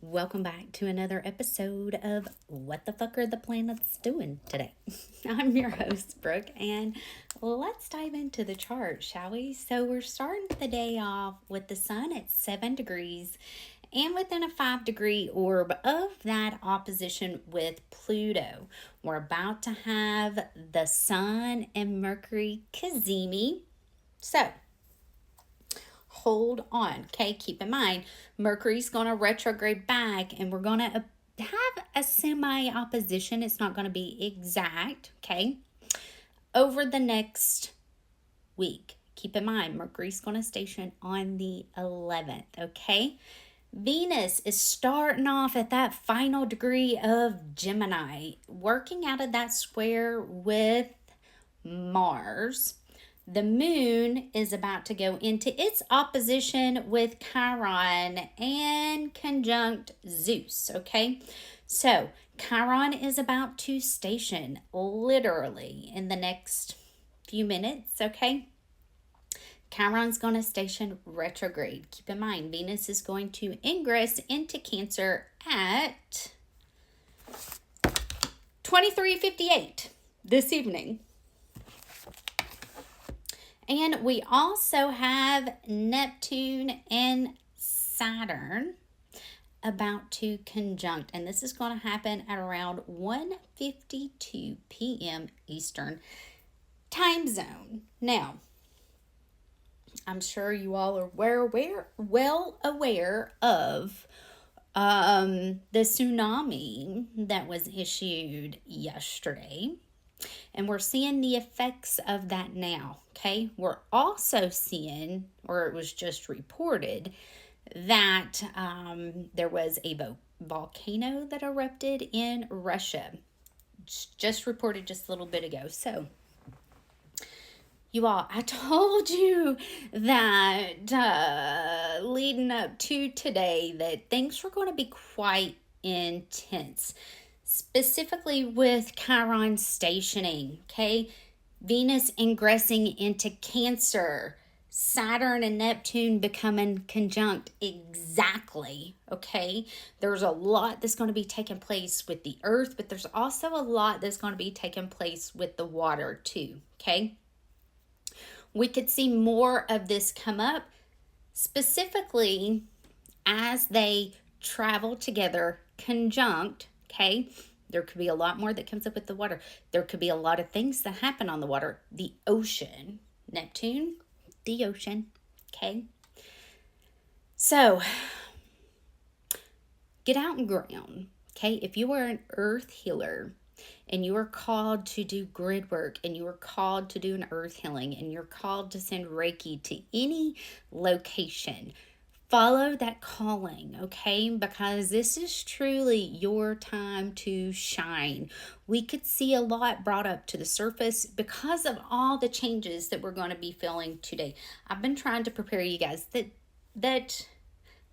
Welcome back to another episode of What the Fuck Are the Planets Doing Today? I'm your host, Brooke, and let's dive into the chart, shall we? So we're starting the day off with the sun at 7 degrees and within a 5-degree orb of that opposition with Pluto. We're about to have the sun and Mercury cazimi. So hold on, okay? Keep in mind, Mercury's going to retrograde back and we're going to have a semi-opposition. It's not going to be exact, okay? Over the next week. Keep in mind, Mercury's going to station on the 11th, okay? Venus is starting off at that final degree of Gemini, working out of that square with Mars. The moon is about to go into its opposition with Chiron and conjunct Zeus, okay? So Chiron is about to station literally in the next few minutes, okay? Chiron's going to station retrograde. Keep in mind, Venus is going to ingress into Cancer at 23:58 this evening. And we also have Neptune and Saturn about to conjunct. And this is going to happen at around 1:52 p.m. Eastern time zone. Now, I'm sure you all are well aware of the tsunami that was issued yesterday. And we're seeing the effects of that now, okay? We're also seeing, or it was just reported, that there was a volcano that erupted in Russia. Just reported just a little bit ago. So, you all, I told you that leading up to today that things were going to be quite intense. Specifically with Chiron stationing, okay? Venus ingressing into Cancer, Saturn and Neptune becoming conjunct exactly, okay? There's a lot that's going to be taking place with the earth, but there's also a lot that's going to be taking place with the water too, okay? We could see more of this come up, specifically as they travel together conjunct, okay? There could be a lot more that comes up with the water. There could be a lot of things that happen on the water. The ocean, Neptune, the ocean, okay? So, get out and ground, okay? If you are an earth healer and you are called to do grid work and you are called to do an earth healing and you're called to send Reiki to any location, follow that calling, okay? Because this is truly your time to shine. We could see a lot brought up to the surface because of all the changes that we're going to be feeling today. I've been trying to prepare you guys that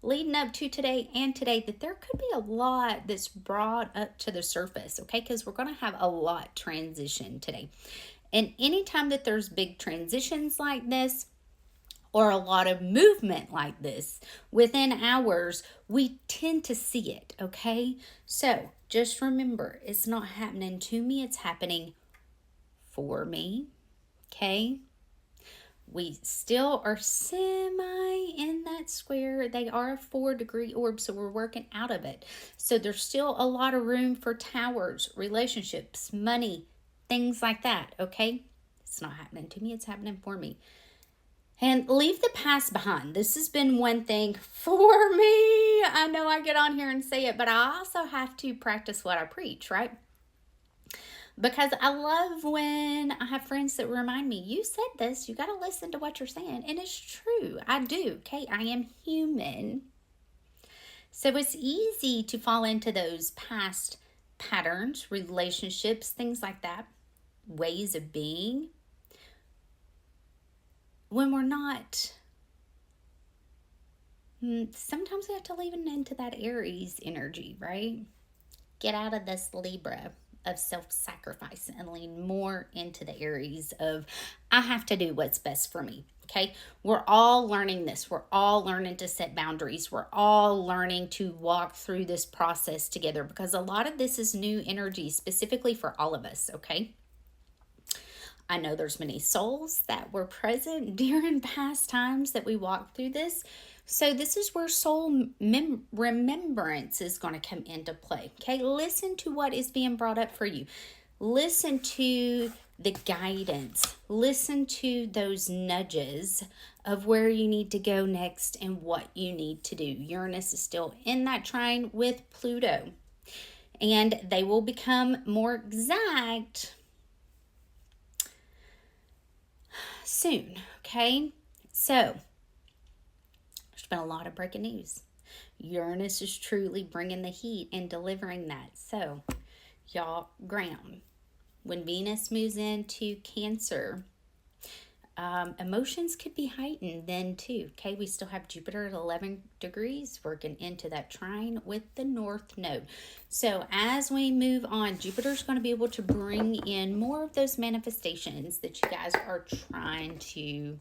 leading up to today and today that there could be a lot that's brought up to the surface, okay? Because we're going to have a lot transition today. And anytime that there's big transitions like this, or a lot of movement like this within hours, we tend to see it, okay? So just remember, it's not happening to me, it's happening for me, okay? We still are semi in that square. They are a 4-degree orb, so we're working out of it. So there's still a lot of room for towers, relationships, money, things like that, okay? It's not happening to me, it's happening for me. And leave the past behind. This has been one thing for me. I know I get on here and say it, but I also have to practice what I preach, right? Because I love when I have friends that remind me, you said this, you got to listen to what you're saying. And it's true. I do, okay? I am human. So it's easy to fall into those past patterns, relationships, things like that, ways of being, when we're not. Sometimes we have to leave into that Aries energy, right? Get out of this Libra of self-sacrifice and lean more into the Aries of, I have to do what's best for me. Okay, we're all learning this. We're all learning to set boundaries. We're all learning to walk through this process together, because a lot of this is new energy specifically for all of us. Okay, I know there's many souls that were present during past times that we walked through this. So this is where soul remembrance is going to come into play. Okay, listen to what is being brought up for you. Listen to the guidance. Listen to those nudges of where you need to go next and what you need to do. Uranus is still in that trine with Pluto, and they will become more exact soon. Okay, so there's been a lot of breaking news. Uranus is truly bringing the heat and delivering that. So y'all ground. When Venus moves into Cancer, emotions could be heightened then too. Okay, we still have Jupiter at 11 degrees working into that trine with the North Node. So as we move on, Jupiter's going to be able to bring in more of those manifestations that you guys are trying to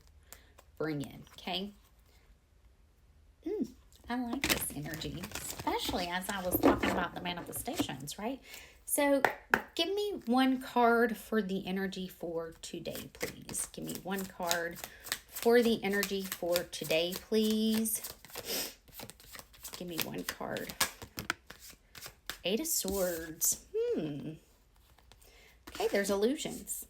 bring in. Okay. I like this energy, especially as I was talking about the manifestations, right? So give me one card for the energy for today, please. Give me one card for the energy for today, please. Give me one card. Eight of Swords. Okay, there's illusions.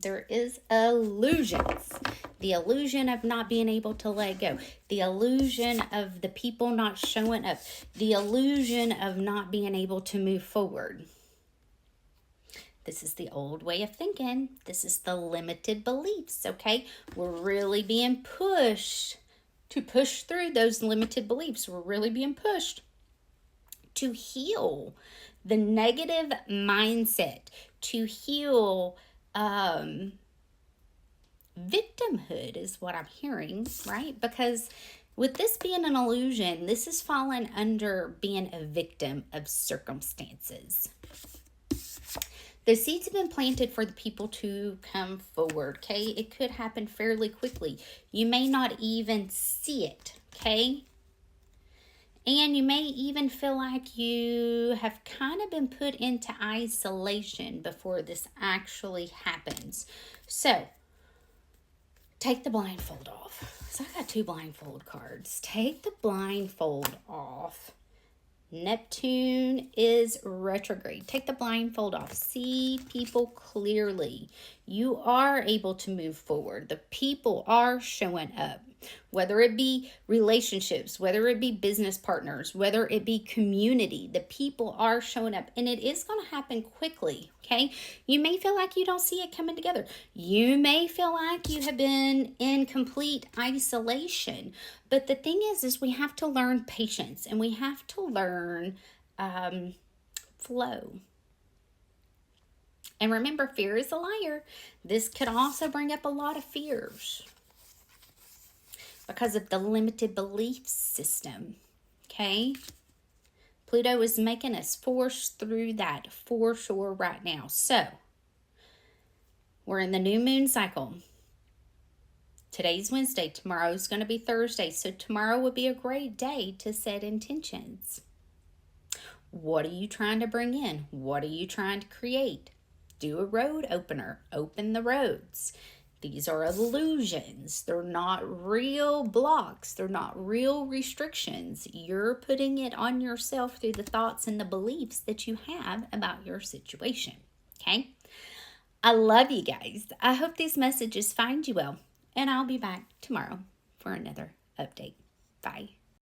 There is illusions. The illusion of not being able to let go. The illusion of the people not showing up. The illusion of not being able to move forward. This is the old way of thinking. This is the limited beliefs, okay? We're really being pushed to push through those limited beliefs. We're really being pushed to heal the negative mindset, to heal victimhood is what I'm hearing, right? Because with this being an illusion, this is falling under being a victim of circumstances. The seeds have been planted for the people to come forward, okay? It could happen fairly quickly. You may not even see it, okay? And you may even feel like you have kind of been put into isolation before this actually happens. So, take the blindfold off. So I got two blindfold cards. Take the blindfold off. Neptune is retrograde. Take the blindfold off. See people clearly. You are able to move forward. The people are showing up. Whether it be relationships, whether it be business partners, whether it be community, the people are showing up, and it is going to happen quickly, okay? You may feel like you don't see it coming together. You may feel like you have been in complete isolation, but the thing is we have to learn patience, and we have to learn flow. And remember, fear is a liar. This could also bring up a lot of fears because of the limited belief system, okay? Pluto is making us force through that for sure right now. So, we're in the new moon cycle. Today's Wednesday. Tomorrow's going to be Thursday. So, tomorrow would be a great day to set intentions. What are you trying to bring in? What are you trying to create? Do a road opener. Open the roads. These are illusions. They're not real blocks. They're not real restrictions. You're putting it on yourself through the thoughts and the beliefs that you have about your situation. Okay? I love you guys. I hope these messages find you well. And I'll be back tomorrow for another update. Bye.